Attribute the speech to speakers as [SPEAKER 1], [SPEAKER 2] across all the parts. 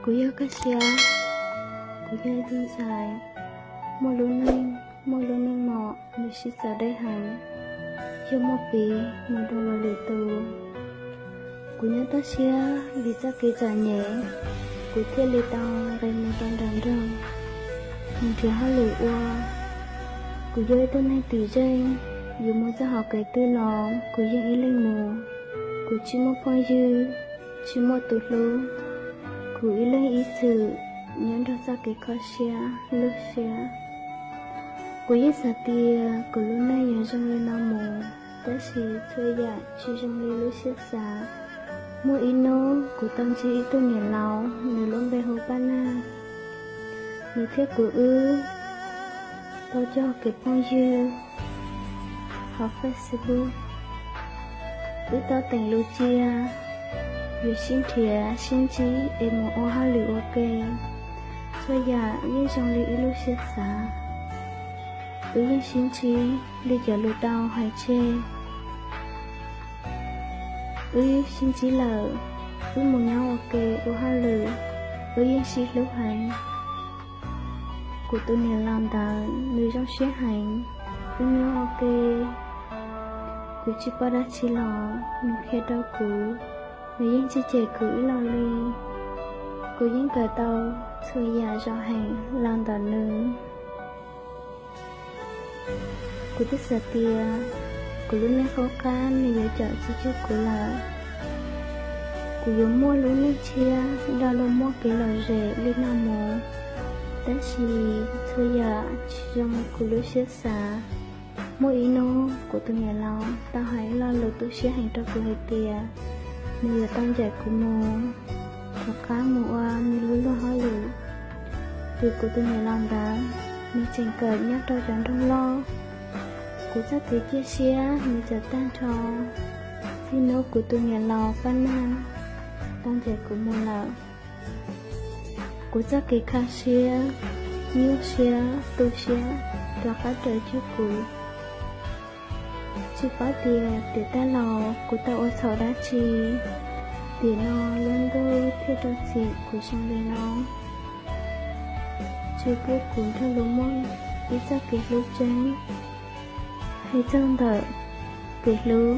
[SPEAKER 1] Cú yêu cá xia, cú yêu thương dài, môi lúa ninh mọ, người sĩ sở đây hành. Yêu một bì, một đồ là lì tù. Cú nhớ ta xia, vì ra kỳ giả nhẹ, cú thiết lì tàu, gây một trong đàn rồng. Mình chỉ hóa lì ua, cú yêu tên hay tùy dây, dù muốn ra họ cái tư lò, cú yêu ý lên mù. Cú chỉ một phong dư, chỉ một tụt lú. Cú ý lên ý sự, nhớ ra ra cái khó xia, lúc xia. Cú ý xa tia, cú lúc này nhớ trong lên nào mù. Đã xì thuê dạ, chỉ trong lên lúc xia xa. Mua ý nô, cú tâm chỉ ý tu nhẹ lão, nếu luôn về hồ ba na. Nếu thiết cú tao cho cái phong dư. Học Facebook. Cứ tao tỉnh lưu chia. Vì xin thịa, xin chí, em một ô hát lưu ok. Xoay dạ, yên trong lưu lưu xếp xá. Yên xin chí, lưu giả lưu đau hay chê. Xin chí lờ. Một nhau ok, ô hát lưu. Yên xin lưu hành. Của tôi nhìn làm đàn, lưu trong xếp hành. Nhau ok. Cú chỉ bỏ ra chỉ lò, mình khẽ đau cú. Vì yên chỉ trẻ cú ý lò ly. Cú yên cờ tàu, thôi giả rõ hành, làm đàn nướng. Cú thích sợ tìa, cú lúc này khó khăn, mình nhớ chọn chỉ cho cú là. Cú giống mua lúc này chia, đào lô mua cái lò rẻ, lên nào mồ. Đã chỉ thôi giả, chỉ trong cú lúc xếp xá. Mỗi ý nô của tôi nhà lòng, tao hãy lo lượt tôi sẽ hành cho của hơi tìa. Mình là tăng giải của mô, có cá mô oa, mình luôn luôn hỏi lử. Vì của tôi nhà lòng đó, mình chẳng cởi nhắc đau chẳng đông lo. Của chắc thế chia sẻ, mình sẽ tan trò. Vì nô của tôi nhà lòng văn na, tăng giải của mô lợ. Của chắc cái khá xia, nhiều xia, tôi xia, cho khá trời trước cuối. Chỉ có tiền để ta lò của ta ô sầu đá chi. Tiền nó luôn đôi theo cho chị của trong đời nó. Chỉ biết cuốn theo lúa mông, ít ra kịch lúa chánh. Hay trong đợi, kịch lúa,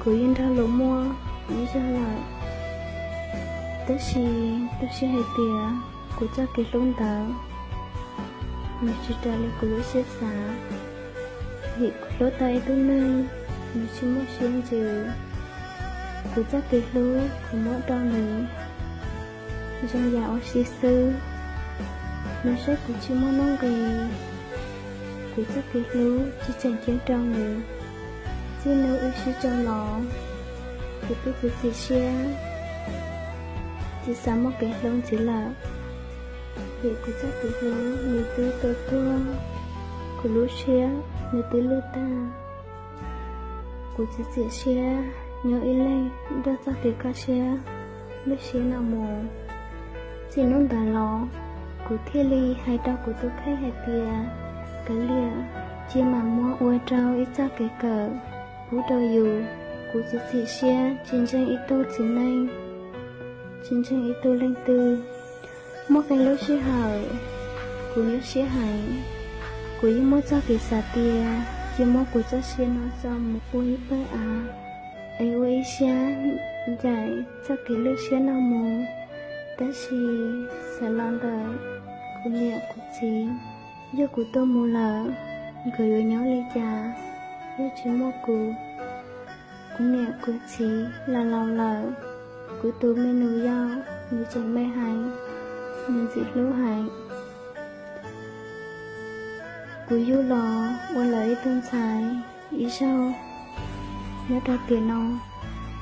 [SPEAKER 1] của yên theo lúa mua, ý ra lại. Tất xì hay tiền, của cha kịch lúa đỡ. Mình chỉ trả lời của lúa xếp xá. Vì lỗ tay tôi nơi, mình chỉ muốn xuyên dữ. Cứ chắc kịch lũ, của mỗi đo nữ. Trong dạo sĩ sư, nó sẽ cũng chỉ muốn nông ghi. Cứ chắc kịch lũ, chỉ chẳng chiến trong nữ. Chỉ nếu ưu sĩ trong lọ, thì tôi cứ chỉ xe. Chỉ sáng một cái lông chỉ là. Vì cứ chắc kịch lũ, người tư tôi thương. Của lũ xe. Người tới lưu ta. Cô chỉ xe, nhớ ý lên, đã ra kể cả xe. Lúc xe nào mồ. Chỉ nông đà lò. Cô thiết ly hay đau của tôi khách hay tìa. Cái lìa, chỉ mà mua ua trao ít ra kể cờ. Bú đầu dù. Cô chỉ xe, chiến tranh ít tô chỉ nên. Chiến tranh ít tô lên tư. Một cái lúc xe hỏi. Cô nhớ xe hành. Cô ý mốt cho kỳ xà tìa, chỉ mốt của cho xe nó cho một cô ý bơi à. Ê ô ý xe, dạy cho kỳ lưu xe nó mù. Đã xì, sẽ lòng đời, cô nhẹ của chị. Do của tôi mù lỡ, gửi ở nhau ly trà. Do chỉ mốt của cô nhẹ của chị là lòng lỡ. Của tôi mê nụ dao, như chẳng mê hành, như dị lưu hành. Cú yêu lò, ôn lấy tương xài, ý sao? Nhớ ra tiền nó,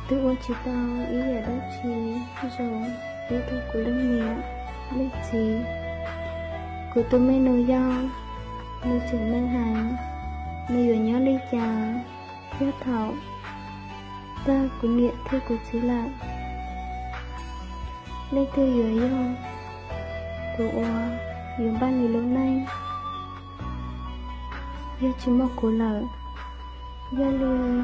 [SPEAKER 1] tôi ôn chỉ tao, ý giả đáp chi, rồi, ý tôi của linh nghĩa, lịch gì. Của tôi mê nồi dao, như chẳng mê hành, như ở nhớ ly trà, nhớ thảo. Ta của nghĩa thư của chỉ lại. Lấy thư dưới dao, của ôn, dùng ban người lúc nay. Do chỉ một cô lỡ. Do lưu.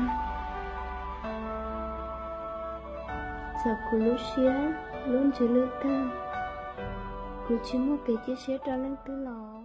[SPEAKER 1] Giờ của lúc xía, luôn chỉ lưu ta. cô chỉ muốn kể chia sẻ cho lên từ lọ